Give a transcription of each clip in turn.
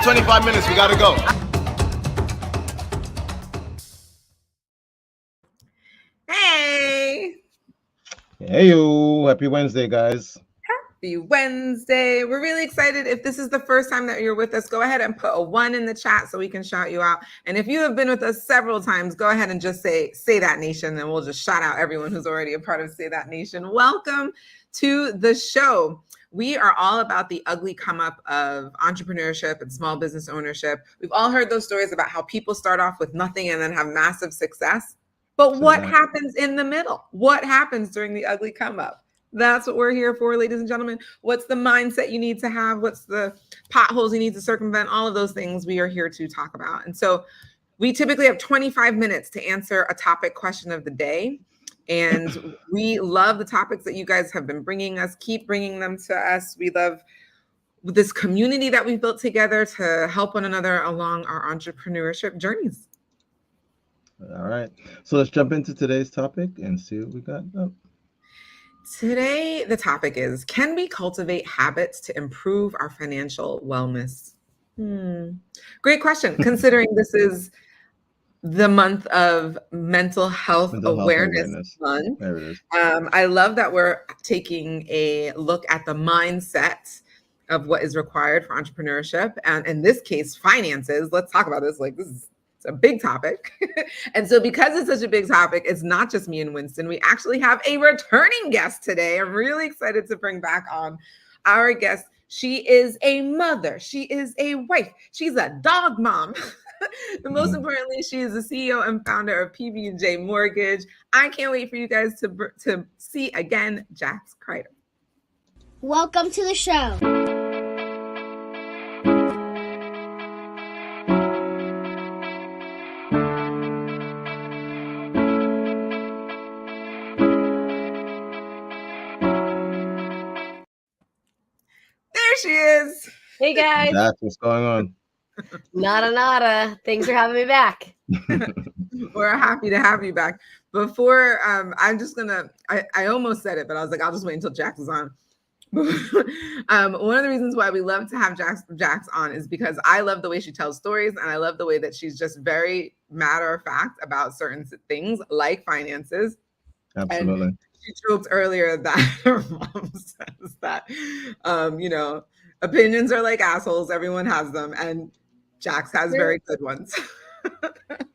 got 25 minutes. We got to go. Hey. Hey, happy Wednesday, guys. Happy Wednesday. We're really excited. If this is the first time that you're with us, go ahead and put a 1 in the chat so we can shout you out. And if you have been with us several times, go ahead and just say that nation, and we'll just shout out everyone who's already a part of Say That Nation. Welcome to the show. We are all about the ugly come up of entrepreneurship and small business ownership. We've all heard those stories about how people start off with nothing and then have massive success. But what happens in the middle? What happens during the ugly come up? That's what we're here for, ladies and gentlemen. What's the mindset you need to have? What's the potholes you need to circumvent? All of those things we are here to talk about. And so we typically have 25 minutes to answer a topic question of the day. And we love the topics that you guys have been bringing us. Keep bringing them to us. We love this community that we've built together to help one another along our entrepreneurship journeys. All right. So let's jump into today's topic and see what we got up. Today, the topic is, can we cultivate habits to improve our financial wellness? Great question, considering this is the month of Mental Health Awareness Month. There it is. I love that we're taking a look at the mindset of what is required for entrepreneurship. And in this case, finances. Let's talk about this. Like, this is a big topic. And so because it's such a big topic, it's not just me and Winston. We actually have a returning guest today. I'm really excited to bring back on our guest. She is a mother. She is a wife. She's a dog mom. But most importantly, she is the CEO and founder of PB&J Mortgage. I can't wait for you guys to see again Jax Crider. Welcome to the show. There she is. Hey guys. That's what's going on. Nada. Thanks for having me back. We're happy to have you back. Before, I'm just gonna, I almost said it, but I was like, I'll just wait until Jax is on. One of the reasons why we love to have Jax on is because I love the way she tells stories, and I love the way that she's just very matter of fact about certain things like finances. Absolutely. And she joked earlier that her mom says that, opinions are like assholes. Everyone has them, and Jax has very good ones.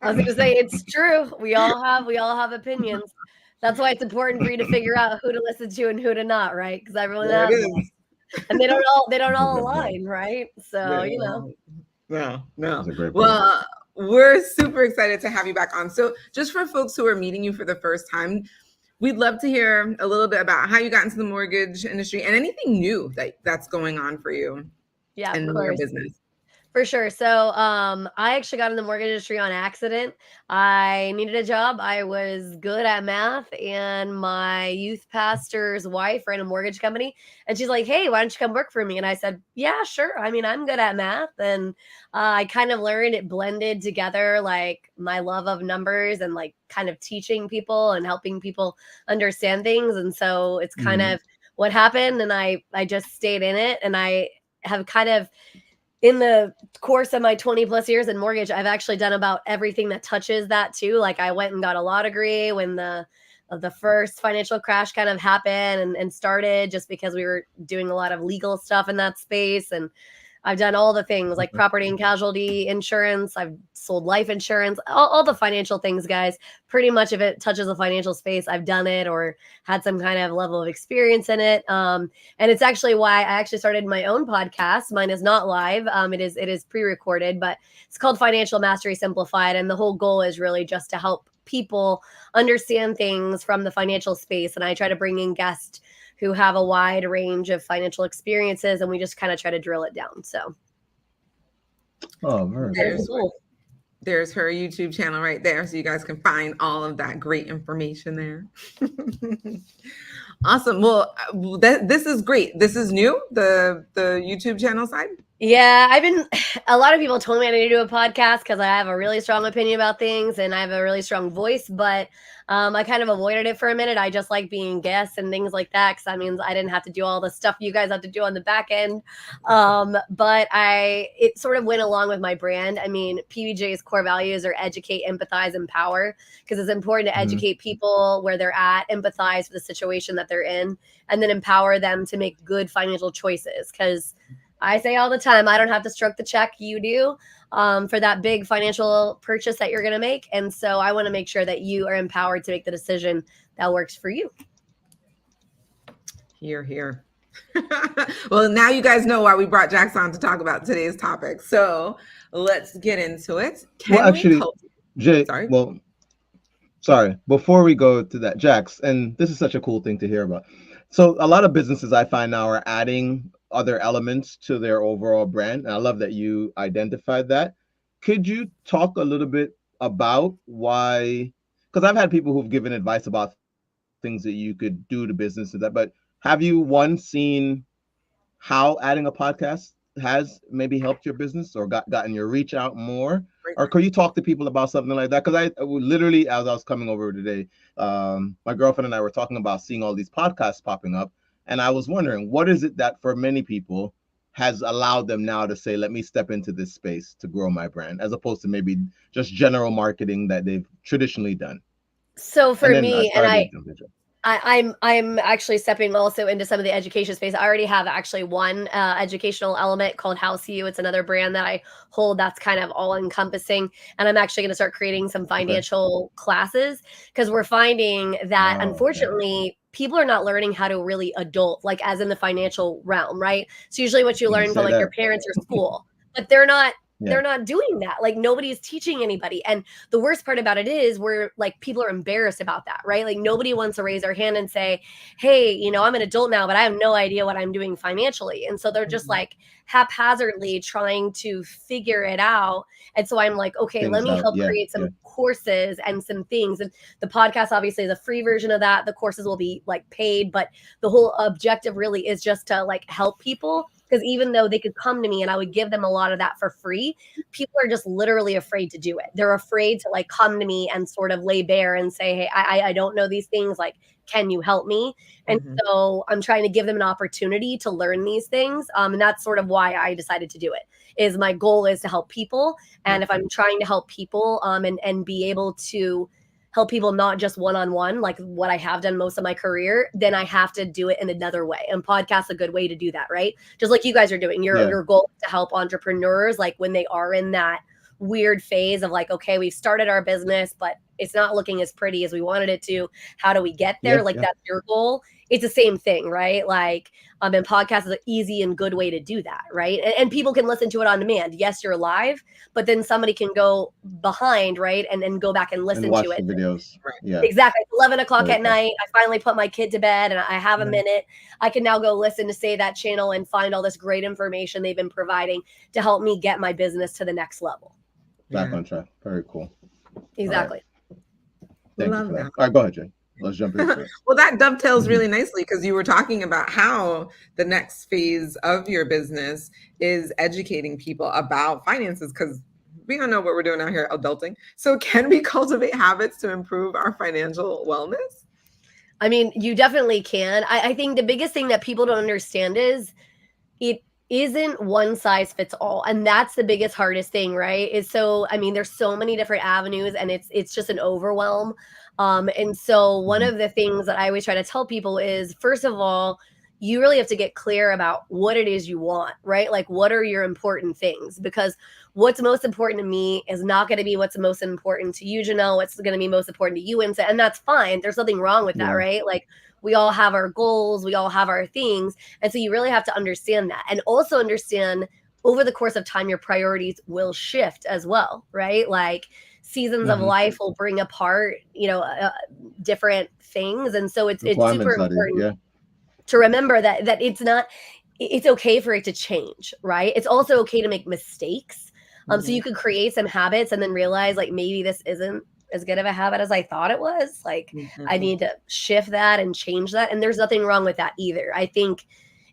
I was going to say it's true. We all have opinions. That's why it's important for you to figure out who to listen to and who to not, right? Because everyone has them. And they don't all align, right? So No. Well, we're super excited to have you back on. So just for folks who are meeting you for the first time, we'd love to hear a little bit about how you got into the mortgage industry and anything new that's going on for you in your business. For sure. So I actually got in the mortgage industry on accident. I needed a job. I was good at math, and my youth pastor's wife ran a mortgage company, and she's like, hey, why don't you come work for me? And I said, yeah, sure. I mean, I'm good at math. And I kind of learned it blended together, like my love of numbers and like kind of teaching people and helping people understand things. And so it's kind of what happened. And I just stayed in it. And I have kind of, in the course of my 20 plus years in mortgage, I've actually done about everything that touches that too. Like I went and got a law degree when the first financial crash kind of happened and started, just because we were doing a lot of legal stuff in that space. And I've done all the things like property and casualty insurance. I've sold life insurance, all the financial things, guys. Pretty much if it touches the financial space, I've done it or had some kind of level of experience in it. And it's actually why I actually started my own podcast. Mine is not live. It is pre-recorded, but it's called Financial Mastery Simplified. And the whole goal is really just to help people understand things from the financial space. And I try to bring in guests who have a wide range of financial experiences, and we just kind of try to drill it down. So, very cool. There's her YouTube channel right there, so you guys can find all of that great information there. Awesome. Well, this is great. This is new, the YouTube channel side. Yeah, a lot of people told me I need to do a podcast because I have a really strong opinion about things and I have a really strong voice, but I kind of avoided it for a minute. I just like being guests and things like that because that means I didn't have to do all the stuff you guys have to do on the back end. But it sort of went along with my brand. I mean, PBJ's core values are educate, empathize, empower, because it's important to Mhm. educate people where they're at, empathize with the situation that they're in, and then empower them to make good financial choices. Because I say all the time, I don't have to stroke the check, you do, for that big financial purchase that you're going to make. And so I want to make sure that you are empowered to make the decision that works for you. Here, here. Well, now you guys know why we brought Jax on to talk about today's topic. So let's get into it. Well, Can we actually, cultivate? Jay, Sorry. well, sorry, before we go to that, Jax, and this is such a cool thing to hear about. So a lot of businesses I find now are adding other elements to their overall brand. And I love that you identified that. Could you talk a little bit about why? Because I've had people who've given advice about things that you could do to business and that, but have you seen how adding a podcast has maybe helped your business or gotten your reach out more? Or could you talk to people about something like that? Because I literally, as I was coming over today, my girlfriend and I were talking about seeing all these podcasts popping up. And I was wondering, what is it that for many people has allowed them now to say, let me step into this space to grow my brand, as opposed to maybe just general marketing that they've traditionally done? So for And then me, and sorry to jump in. I'm actually stepping also into some of the education space. I already have actually one educational element called House You. It's another brand that I hold that's kind of all encompassing. And I'm actually going to start creating some financial classes because we're finding that Oh, okay. unfortunately people are not learning how to really adult, like as in the financial realm, right? So usually what you learn say from like your that. parents or school, but they're not Yeah. they're not doing that. Like nobody's teaching anybody. And the worst part about it is where like people are embarrassed about that, right? Like nobody wants to raise their hand and say, hey, I'm an adult now, but I have no idea what I'm doing financially. And so they're just Mhm. like haphazardly trying to figure it out. And so I'm like, okay, let Things me out. help Yeah. create some Yeah. courses and some things. And the podcast obviously is a free version of that. The courses will be like paid, but the whole objective really is just to like help people. Because even though they could come to me and I would give them a lot of that for free, people are just literally afraid to do it. They're afraid to like come to me and sort of lay bare and say, hey, I don't know these things. Like, can you help me? And Mhm. so I'm trying to give them an opportunity to learn these things. And that's sort of why I decided to do it. Is my goal is to help people. And if I'm trying to help people and be able to help people not just one-on-one like what I have done most of my career, then I have to do it in another way. And podcast's a good way to do that, right? Just like you guys are doing. Yeah. Your goal is to help entrepreneurs like when they are in that weird phase of like, okay, we've started our business, but it's not looking as pretty as we wanted it to. How do we get there? Yeah, Like yeah. that's your goal. It's the same thing, right? Like and podcast is an easy and good way to do that, right? And people can listen to it on demand. Yes, you're live, but then somebody can go behind, right? And go back and And listen watch to it. the videos. Right. Yeah. Exactly. It's 11 o'clock Very at cool. night. I finally put my kid to bed and I have a Mhm. minute. I can now go listen to Say That channel and find all this great information they've been providing to help me get my business to the next level. Back Yeah. on track. Very cool. Exactly. Thank you Love for that. that. All right, go ahead, Jay. Let's jump into it. Well, that dovetails really nicely because you were talking about how the next phase of your business is educating people about finances because we don't know what we're doing out here adulting. So, can we cultivate habits to improve our financial wellness? I mean, you definitely can. I think the biggest thing that people don't understand is it isn't one size fits all. And that's the biggest, hardest thing, right? Is so, I mean, there's so many different avenues and it's just an overwhelm. And so one Mhm. of the things that I always try to tell people is, first of all, you really have to get clear about what it is you want, right? Like, what are your important things? Because what's most important to me is not going to be what's most important to you, Janelle. What's going to be most important to you, and that's fine. There's nothing wrong with that, Yeah. right? Like, we all have our goals, we all have our things, and so you really have to understand that, and also understand over the course of time your priorities will shift as well, right? Like seasons of Mhm. life will bring apart, different things, and so it's super Requirements are there. important Yeah. to remember that it's okay for it to change, right? It's also okay to make mistakes. So you could create some habits and then realize like maybe this isn't as good of a habit as I thought it was. Like I Mhm. need to shift that and change that. And there's nothing wrong with that either. I think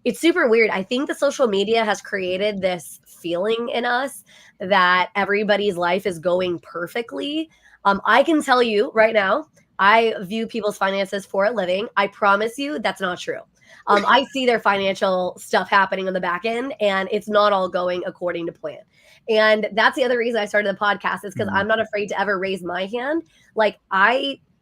It's super weird. I think the social media has created this feeling in us that everybody's life is going perfectly. I can tell you right now, I view people's finances for a living. I promise you that's not true. I see their financial stuff happening on the back end, and it's not all going according to plan. And that's the other reason I started the podcast, is because I'm not afraid to ever raise my hand. Like,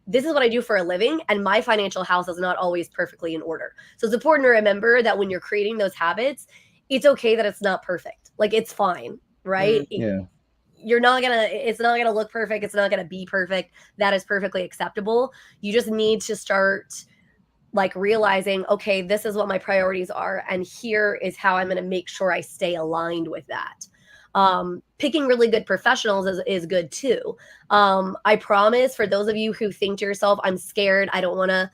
this is what I do for a living, and my financial house is not always perfectly in order. So it's important to remember that when you're creating those habits, it's okay that it's not perfect. Like, it's fine, right? Yeah. It's not gonna look perfect. It's not gonna be perfect. That is perfectly acceptable. You just need to start like realizing, okay, this is what my priorities are, and here is how I'm going to make sure I stay aligned with that. Picking really good professionals is good too. I promise, for those of you who think to yourself, I'm scared, I don't want to,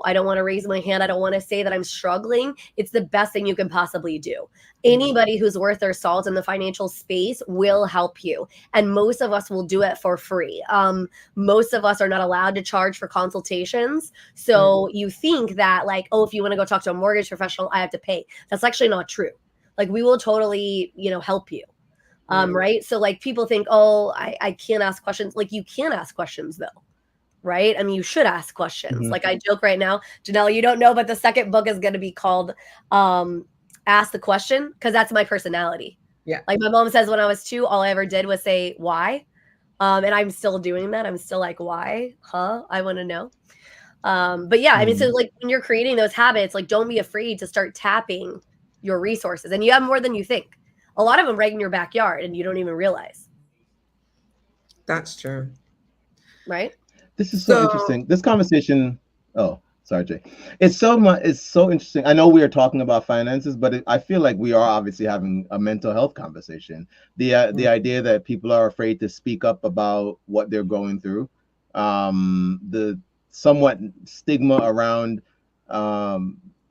I don't want to raise my hand, I don't want to say that I'm struggling, it's the best thing you can possibly do. Anybody who's worth their salt in the financial space will help you. And most of us will do it for free. Most of us are not allowed to charge for consultations. So you think that, like, oh, if you want to go talk to a mortgage professional, I have to pay. That's actually not true. Like, we will totally, help you. Right. So like, people think, oh, I can't ask questions. Like, you can ask questions though. Right. I mean, you should ask questions. Like, I joke right now, Janelle, you don't know, but the second book is going to be called, Ask the Question, because that's my personality. Yeah. Like, my mom says when I was 2, all I ever did was say why. And I'm still doing that. I'm still like, why? I want to know. But yeah, I mean, so like, when you're creating those habits, like, don't be afraid to start tapping your resources, and you have more than you think. A lot of them right in your backyard, and you don't even realize. That's true. Right. This is so interesting. This conversation. Oh, sorry, Jay. It's so much. It's so interesting. I know we are talking about finances, but I feel like we are obviously having a mental health conversation. The idea that people are afraid to speak up about what they're going through, the somewhat stigma around.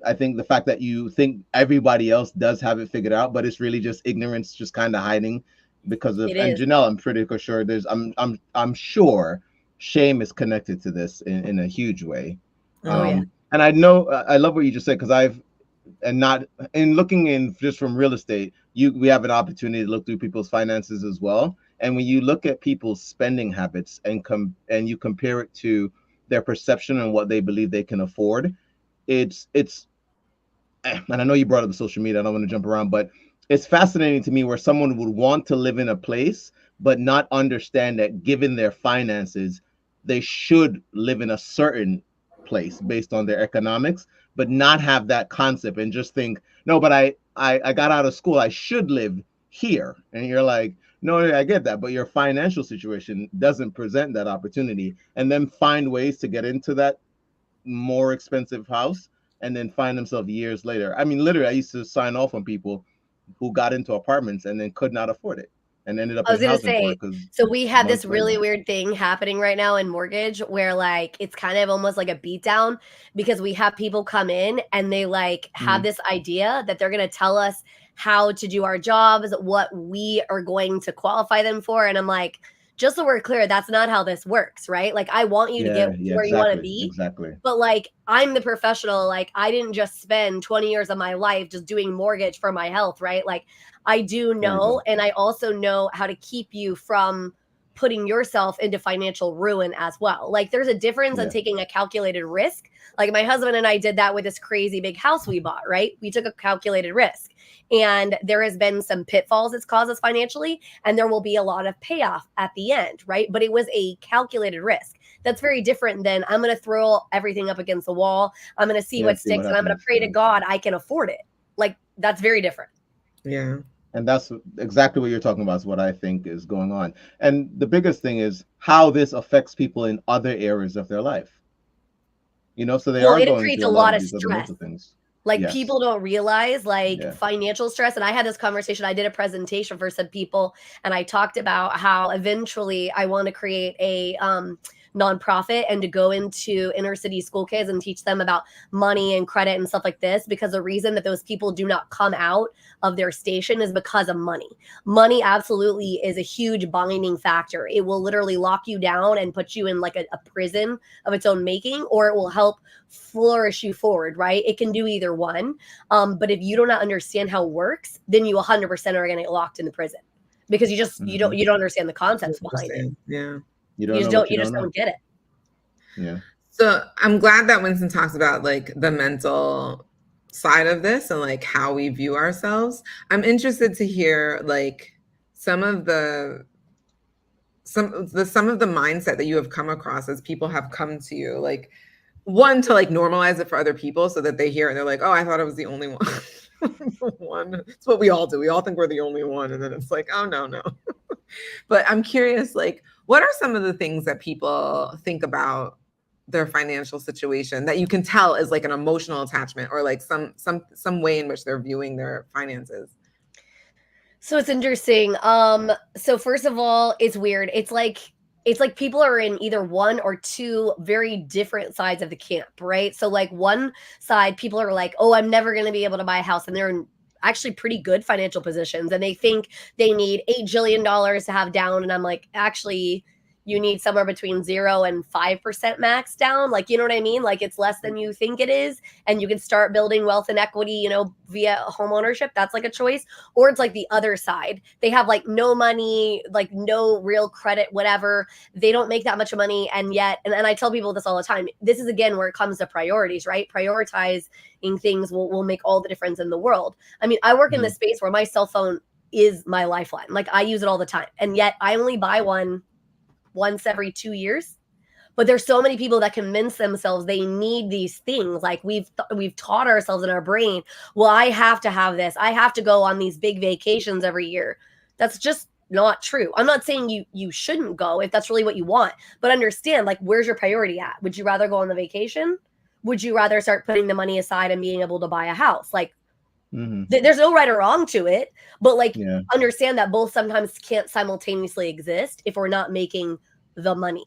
I think the fact that you think everybody else does have it figured out, but it's really just ignorance, just kind of hiding because of. And Janelle, I'm pretty sure I'm sure shame is connected to this in a huge way. And I know, I love what you just said, because looking in just from real estate, we have an opportunity to look through people's finances as well. And when you look at people's spending habits and you compare it to their perception and what they believe they can afford, it's and I know you brought up the social media, I don't want to jump around, but it's fascinating to me where someone would want to live in a place but not understand that given their finances, they should live in a certain place based on their economics, but not have that concept and just think, no, but I got out of school, I should live here. And you're like, no, I get that, but your financial situation doesn't present that opportunity. And then find ways to get into that more expensive house and then find themselves years later. I mean, literally, I used to sign off on people who got into apartments and then could not afford it and ended up in housing for it. So we had this really weird thing happening right now in mortgage where, like, it's kind of almost like a beatdown, because we have people come in and they like have this idea that they're going to tell us how to do our jobs, what we are going to qualify them for. And I'm like, just so we're clear, that's not how this works, right? Like, I want you to get where you want to be. Exactly. But like, I'm the professional. Like, I didn't just spend 20 years of my life just doing mortgage for my health, right? Like, I do know, and I also know how to keep you from putting yourself into financial ruin as well. Like, there's a difference in taking a calculated risk. Like, my husband and I did that with this crazy big house we bought, right? We took a calculated risk. And there has been some pitfalls it's caused us financially, and there will be a lot of payoff at the end, right? But it was a calculated risk. That's very different than I'm going to throw everything up against the wall. I'm going to see what sticks, and I'm going to pray to God I can afford it. Like, that's very different. Yeah. And that's exactly what you're talking about, is what I think is going on. And the biggest thing is how this affects people in other areas of their life. So they are going creates through a lot of these other stress. mental things. Like, people don't realize, like, financial stress. And I had this conversation. I did a presentation for some people, and I talked about how eventually I want to create a nonprofit and to go into inner city school kids and teach them about money and credit and stuff like this, because the reason that those people do not come out of their station is because of money. Money absolutely is a huge binding factor. It will literally lock you down and put you in like a prison of its own making, or it will help flourish you forward, right? It can do either either one. But if you do not understand how it works, then you 100% are going to get locked into prison because you don't understand the concepts behind it. Yeah. You just don't get it. Yeah. So I'm glad that Winston talks about like the mental side of this and like how we view ourselves. I'm interested to hear like some of the mindset that you have come across as people have come to you, like one, to like normalize it for other people so that they hear it and they're like, oh, I thought I was the only one. It's what we all do. We all think we're the only one. And then it's like, oh, no. But I'm curious, like, what are some of the things that people think about their financial situation that you can tell is like an emotional attachment or like some way in which they're viewing their finances? So it's interesting. So first of all, it's weird. It's like people are in either one or two very different sides of the camp, right? So like one side, people are like, oh, I'm never going to be able to buy a house. And they're in actually pretty good financial positions. And they think they need $8 jillion to have down. And I'm like, actually, you need somewhere between 0 and 5% max down. Like, you know what I mean? Like it's less than you think it is. And you can start building wealth and equity, via home ownership. That's like a choice. Or it's like the other side. They have like no money, like no real credit, whatever. They don't make that much money. And yet, and I tell people this all the time, this is again where it comes to priorities, right? Prioritizing things will make all the difference in the world. I mean, I work in this space where my cell phone is my lifeline. Like I use it all the time. And yet I only buy one once every 2 years. But there's so many people that convince themselves they need these things. Like we've taught ourselves in our brain, well, I have to have this. I have to go on these big vacations every year. That's just not true. I'm not saying you shouldn't go if that's really what you want, but understand, like, where's your priority at? Would you rather go on the vacation? Would you rather start putting the money aside and being able to buy a house? Like, there's no right or wrong to it, but like understand that both sometimes can't simultaneously exist if we're not making the money.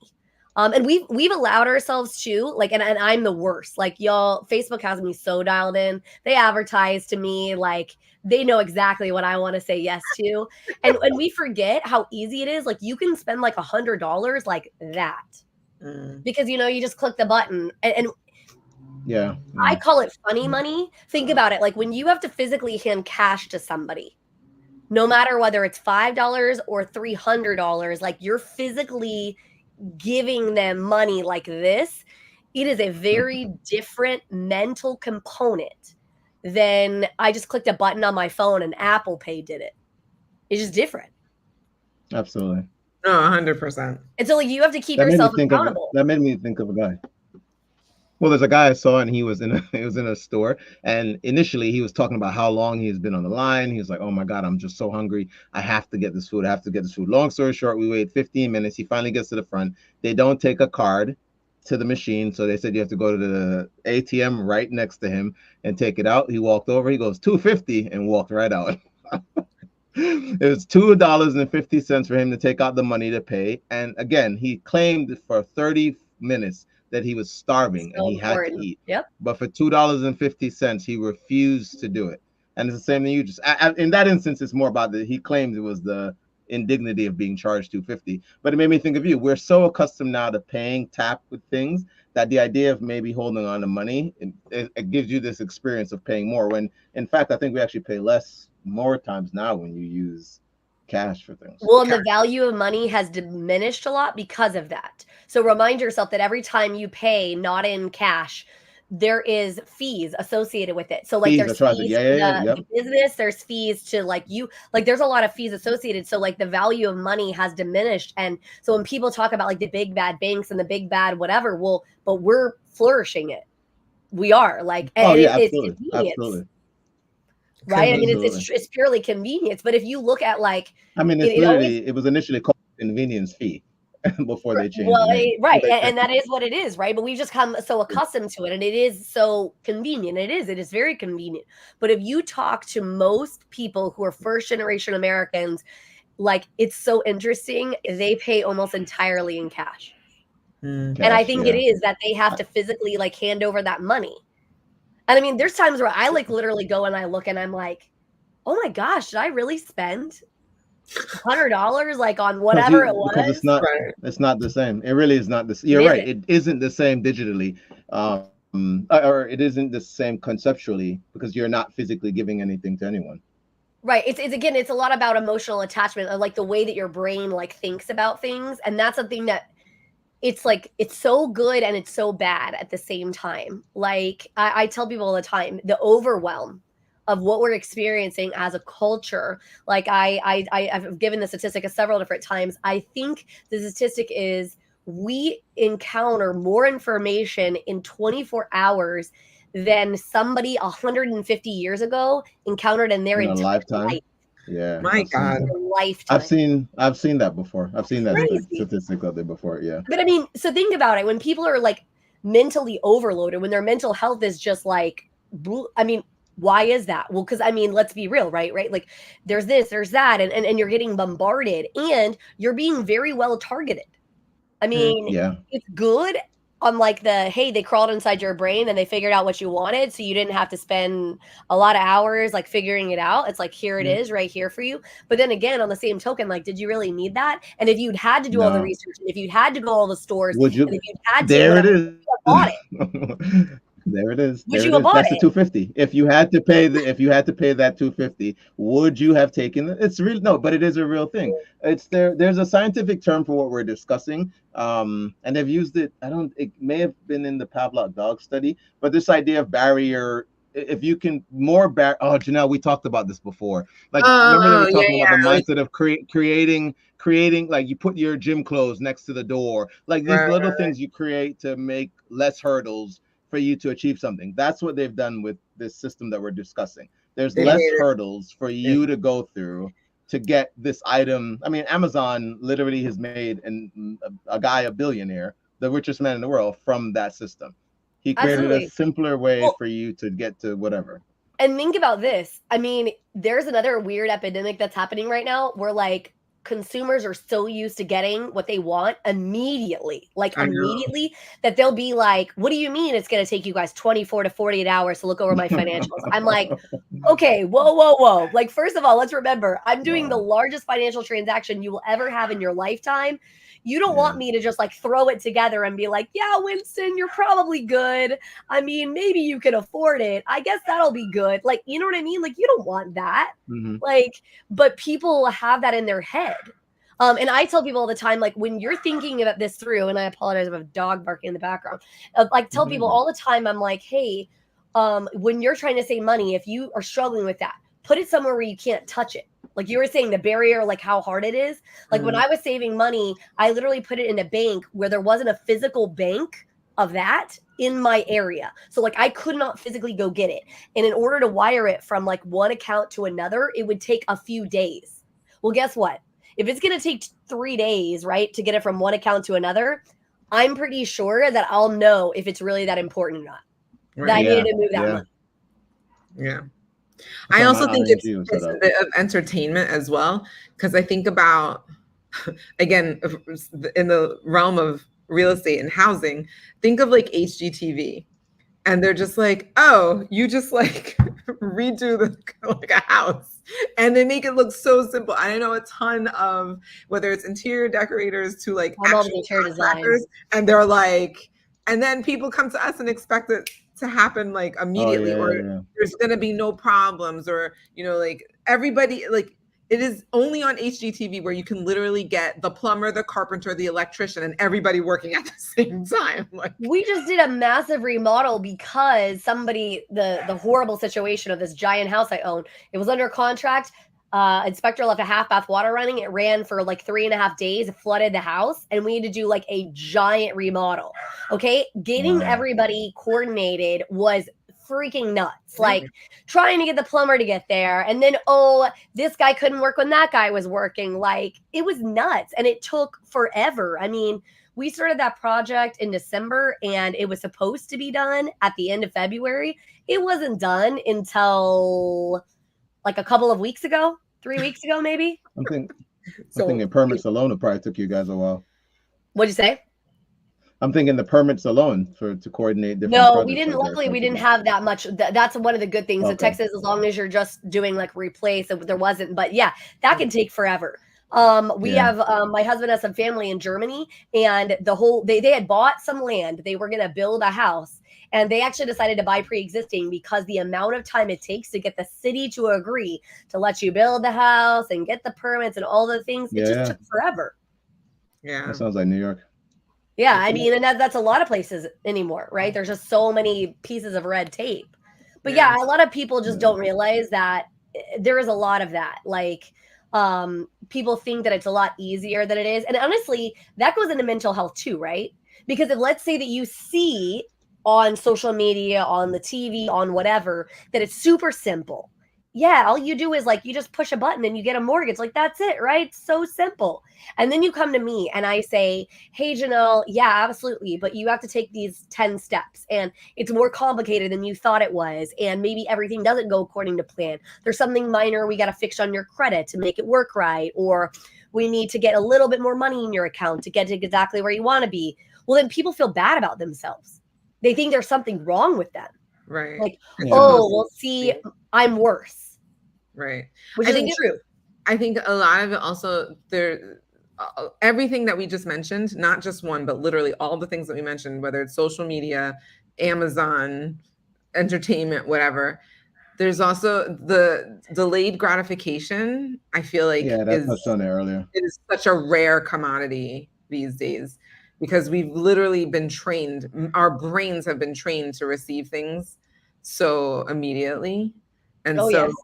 And we've allowed ourselves to like, and I'm the worst. Like y'all, Facebook has me so dialed in. They advertise to me like they know exactly what I want to say yes to, and we forget how easy it is. Like you can spend like $100 like that because you just click the button and yeah. I call it funny money. Think about it. Like when you have to physically hand cash to somebody, no matter whether it's $5 or $300, like you're physically giving them money like this, it is a very different mental component than I just clicked a button on my phone and Apple Pay did it. It's just different. Absolutely. No, 100%. And so like you have to keep yourself accountable. That made me think of a guy. Well, there's a guy I saw, and he was in a store, and initially he was talking about how long he's been on the line. He was like, "Oh my God, I'm just so hungry. I have to get this food. I have to get this food." Long story short, we wait 15 minutes. He finally gets to the front. They don't take a card to the machine, so they said you have to go to the ATM right next to him and take it out. He walked over. He goes $2.50 and walked right out. It was $2.50 for him to take out the money to pay, and again, he claimed for 30 minutes that he was starving and he had to eat. Yep. But for $2.50, he refused to do it. And it's the same thing you just, in that instance, it's more about he claimed it was the indignity of being charged $2.50. But it made me think of you. We're so accustomed now to paying tap with things that the idea of maybe holding on to money, it gives you this experience of paying more when, in fact, I think we actually pay less more times now when you use cash for things. Well, and the value of money has diminished a lot because of that. So remind yourself that every time you pay not in cash, there is fees associated with it. So like there's fees to the business, there's fees to like there's a lot of fees associated. So like the value of money has diminished. And so when people talk about like the big bad banks and the big bad whatever, well, but we're flourishing it. We are like, absolutely. Right. I mean, it's purely convenience. But if you look at like, I mean, it was initially called convenience fee before they changed. Well, right. And that is what it is. Right. But we've just come so accustomed to it, and it is so convenient. It is very convenient. But if you talk to most people who are first generation Americans, like it's so interesting. They pay almost entirely in cash. And I think it is that they have to physically like hand over that money. And I mean, there's times where I like literally go and I look and I'm like, oh my gosh, did I really spend $100 like on whatever it was? Because it's not the same. It really is not the same. You're right. It isn't the same digitally. or it isn't the same conceptually because you're not physically giving anything to anyone. Right. It's again, it's a lot about emotional attachment, like the way that your brain like thinks about things. And that's something that it's like, it's so good and it's so bad at the same time. Like I tell people all the time, the overwhelm of what we're experiencing as a culture. Like I've given the statistic several different times. I think the statistic is we encounter more information in 24 hours than somebody 150 years ago encountered in their In a entire lifetime. life. Yeah. My God. Lifetime. I've seen that before. I've seen that Crazy. statistic out there before. Yeah. But I mean, so think about it. When people are like mentally overloaded, when their mental health is just like, I mean, why is that? Well, because I mean, let's be real, right? Like there's this, there's that, and you're getting bombarded and you're being very well targeted. I mean, Yeah. it's good on like the, hey, they crawled inside your brain and they figured out what you wanted. So you didn't have to spend a lot of hours like figuring it out. It's like, here it is right here for you. But then again, on the same token, like, did you really need that? And if you'd had to do all the research, and if you'd had to go all the stores, would you? and if you'd had to, There whatever, it is. you bought it. There it is. Would There you it have is. bought That's it? the 250. If you had to pay that 250, would you have taken it? It's real. No, but it is a real thing. It's there's a scientific term for what we're discussing. And they've used it. It may have been in the Pavlov dog study, but this idea of barrier, if you can Janelle, we talked about this before. Like, remember they were talking about the mindset of creating, like you put your gym clothes next to the door, like these little things you create to make less hurdles for you to achieve something. That's what they've done with this system that we're discussing. There's less hurdles for you to go through to get this item. I mean, Amazon literally has made a guy a billionaire, the richest man in the world, from that system. He created a simpler way for you to get to whatever. And think about this. I mean, there's another weird epidemic that's happening right now where like consumers are so used to getting what they want immediately, that they'll be like, what do you mean it's going to take you guys 24 to 48 hours to look over my financials? I'm like, okay, whoa. Like, first of all, let's remember, I'm doing the largest financial transaction you will ever have in your lifetime. You don't want me to just like throw it together and be like, yeah, Winston, you're probably good. I mean, maybe you can afford it. I guess that'll be good. Like, you know what I mean? Like, you don't want that. Like, but people have that in their head. And I tell people all the time, like, when you're thinking about this through, and I apologize if I have a dog barking in the background, like tell people all the time, I'm like, hey, when you're trying to save money, if you are struggling with that, put it somewhere where you can't touch it. Like you were saying, the barrier, like how hard it is. Like when I was saving money, I literally put it in a bank where there wasn't a physical bank of that in my area. So like I could not physically go get it. And in order to wire it from like one account to another, it would take a few days. Well, guess what? If it's going to take 3 days, right, to get it from one account to another, I'm pretty sure that I'll know if it's really that important or not. That I needed to move that money. Yeah. I also think it's a bit of entertainment as well, because I think about, again, in the realm of real estate and housing, think of like HGTV, and they're just like, oh, you just like redo like a house, and they make it look so simple. I know a ton of, whether it's interior decorators to like actual contractors, and they're like, and then people come to us and expect it to happen like immediately, there's going to be no problems, or, you know, like everybody, like it is only on HGTV where you can literally get the plumber, the carpenter, the electrician, and everybody working at the same time. Like, we just did a massive remodel because the horrible situation of this giant house I own, it was under contract. Inspector left a half bath water running. It ran for like 3.5 days. It flooded the house, and we had to do like a giant remodel. Okay, getting everybody coordinated was freaking nuts. Like trying to get the plumber to get there, and then this guy couldn't work when that guy was working. Like it was nuts, and it took forever. I mean, we started that project in December, and it was supposed to be done at the end of February. It wasn't done until like a couple of weeks ago, 3 weeks ago, maybe. I'm thinking permits alone probably took you guys a while. What'd you say? I'm thinking the permits alone to coordinate different. No, we didn't. Luckily, we didn't have that much. That's one of the good things in Texas. As long as you're just doing like replace, there wasn't. But yeah, that can take forever. We Yeah. have my husband has some family in Germany, and they had bought some land. They were gonna build a house, and they actually decided to buy pre-existing because the amount of time it takes to get the city to agree to let you build the house and get the permits and all the things, it just Yeah. took forever. Yeah. That sounds like New York. Yeah, I mean, and that's a lot of places anymore, right? There's just so many pieces of red tape. But yeah, a lot of people just don't realize that there is a lot of that. Like, people think that it's a lot easier than it is. And honestly, that goes into mental health too, right? Because if let's say that you see on social media, on the TV, on whatever, that it's super simple. Yeah, all you do is like you just push a button and you get a mortgage. Like that's it, right? So simple. And then you come to me and I say, hey, Janelle, yeah, absolutely. But you have to take these 10 steps and it's more complicated than you thought it was. And maybe everything doesn't go according to plan. There's something minor we got to fix on your credit to make it work right. Or we need to get a little bit more money in your account to get to exactly where you want to be. Well, then people feel bad about themselves. They think there's something wrong with them. Right. Like, Yeah. oh, well, see, I'm worse. Right. Which I isn't think true. I think a lot of it also everything that we just mentioned, not just one, but literally all the things that we mentioned, whether it's social media, Amazon, entertainment, whatever. There's also the delayed gratification. I feel like Yeah, that touched on it earlier. it is such a rare commodity these days because we've literally been trained. Our brains have been trained to receive things so immediately, and Oh, so yes.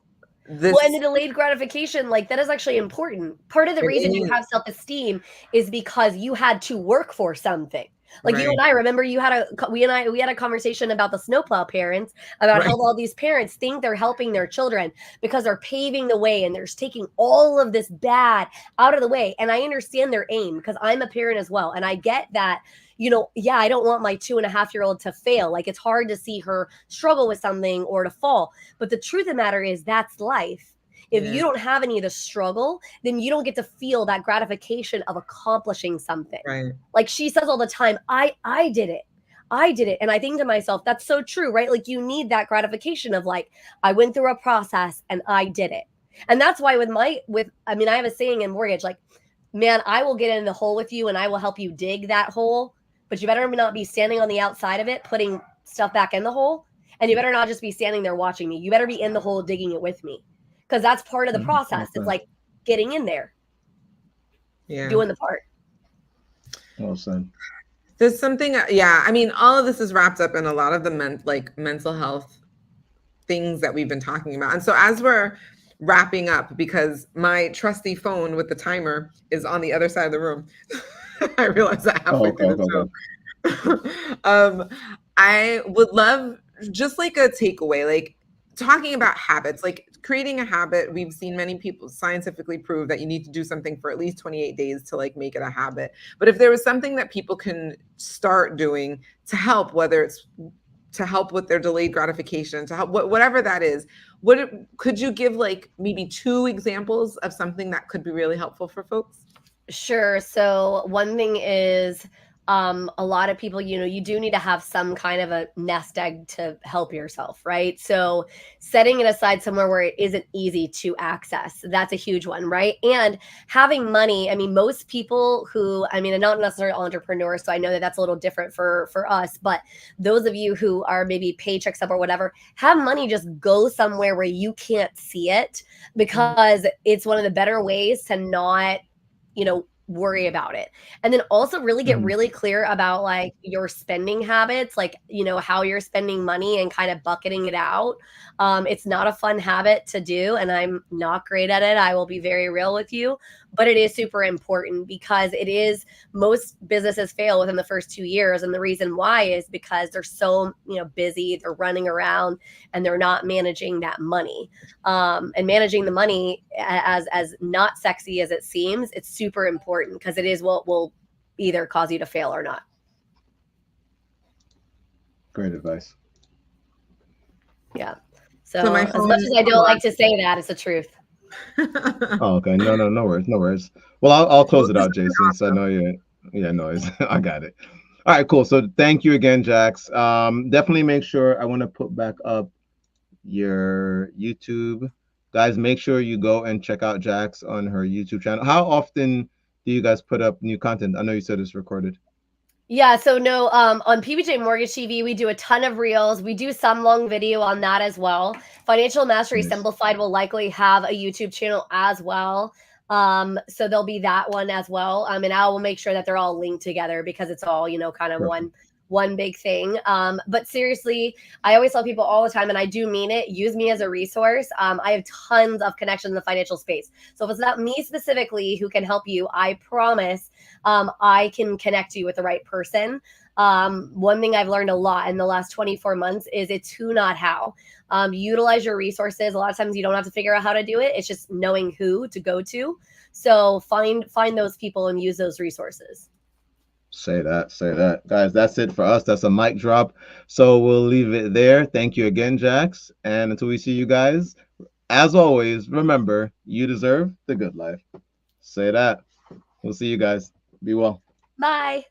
this. Well, and the delayed gratification, like that is actually important. Part of the It reason you is. have self-esteem is because you had to work for something. Like you Right. and I remember we had a conversation about the snowplow parents, about Right. how all these parents think they're helping their children because they're paving the way and they're taking all of this bad out of the way. And I understand their aim because I'm a parent as well. And I get that, yeah, I don't want my 2.5-year-old to fail. Like it's hard to see her struggle with something or to fall. But the truth of the matter is that's life. If you don't have any of the struggle, then you don't get to feel that gratification of accomplishing something. Right. Like she says all the time, I did it. I did it. And I think to myself, that's so true, right? Like you need that gratification of like, I went through a process and I did it. And that's why I have a saying in mortgage, like, man, I will get in the hole with you and I will help you dig that hole, but you better not be standing on the outside of it, putting stuff back in the hole. And you better not just be standing there watching me. You better be in the hole digging it with me. Because that's part of the process. It's like getting in there, doing the part. Well said. There's something, yeah. I mean, all of this is wrapped up in a lot of the mental health things that we've been talking about. And so as we're wrapping up, because my trusty phone with the timer is on the other side of the room, I realized that halfway through the show. I would love just like a takeaway, like talking about habits, like creating a habit. We've seen many people scientifically prove that you need to do something for at least 28 days to like make it a habit. But if there was something that people can start doing to help, whether it's to help with their delayed gratification, to help whatever that is, could you give like maybe 2 examples of something that could be really helpful for folks? Sure. So one thing is a lot of people, you do need to have some kind of a nest egg to help yourself, right? So setting it aside somewhere where it isn't easy to access, that's a huge one, right? And having money, I mean, most people who, I mean, not necessarily entrepreneurs, so I know that that's a little different for us, but those of you who are maybe paychecks up or whatever, have money just go somewhere where you can't see it, because it's one of the better ways to not, worry about it. And then also really get really clear about like your spending habits, like, how you're spending money and kind of bucketing it out. It's not a fun habit to do, and I'm not great at it. I will be very real with you, but it is super important because most businesses fail within the first 2 years. And the reason why is because they're so, busy, they're running around and they're not managing that money. And managing the money, as not sexy as it seems, it's super important because it is what will either cause you to fail or not. Great advice. Yeah. So my as phone much as I don't like to say that, it's the truth. Oh, okay. No worries. Well, I'll close it out, Jason. So I know you. Yeah, no, I got it. All right, cool. So thank you again, Jax. Definitely make sure I want to put back up your YouTube Guys, make sure you go and check out Jax on her YouTube channel. How often do you guys put up new content? I know you said it's recorded. Yeah, so no, on PBJ Mortgage TV, we do a ton of reels. We do some long video on that as well. Financial Mastery Nice. Simplified will likely have a YouTube channel as well. So there'll be that one as well. And I will make sure that they're all linked together because it's all, kind of Perfect. one big thing. But seriously, I always tell people all the time, and I do mean it, use me as a resource. I have tons of connections in the financial space. So if it's not me specifically who can help you, I promise I can connect you with the right person. One thing I've learned a lot in the last 24 months is it's who, not how. Utilize your resources. A lot of times you don't have to figure out how to do it. It's just knowing who to go to. So find those people and use those resources. Say that. Guys, that's it for us. That's a mic drop. So we'll leave it there. Thank you again, Jax. And until we see you guys, as always, remember, you deserve the good life. Say that. We'll see you guys. Be well. Bye.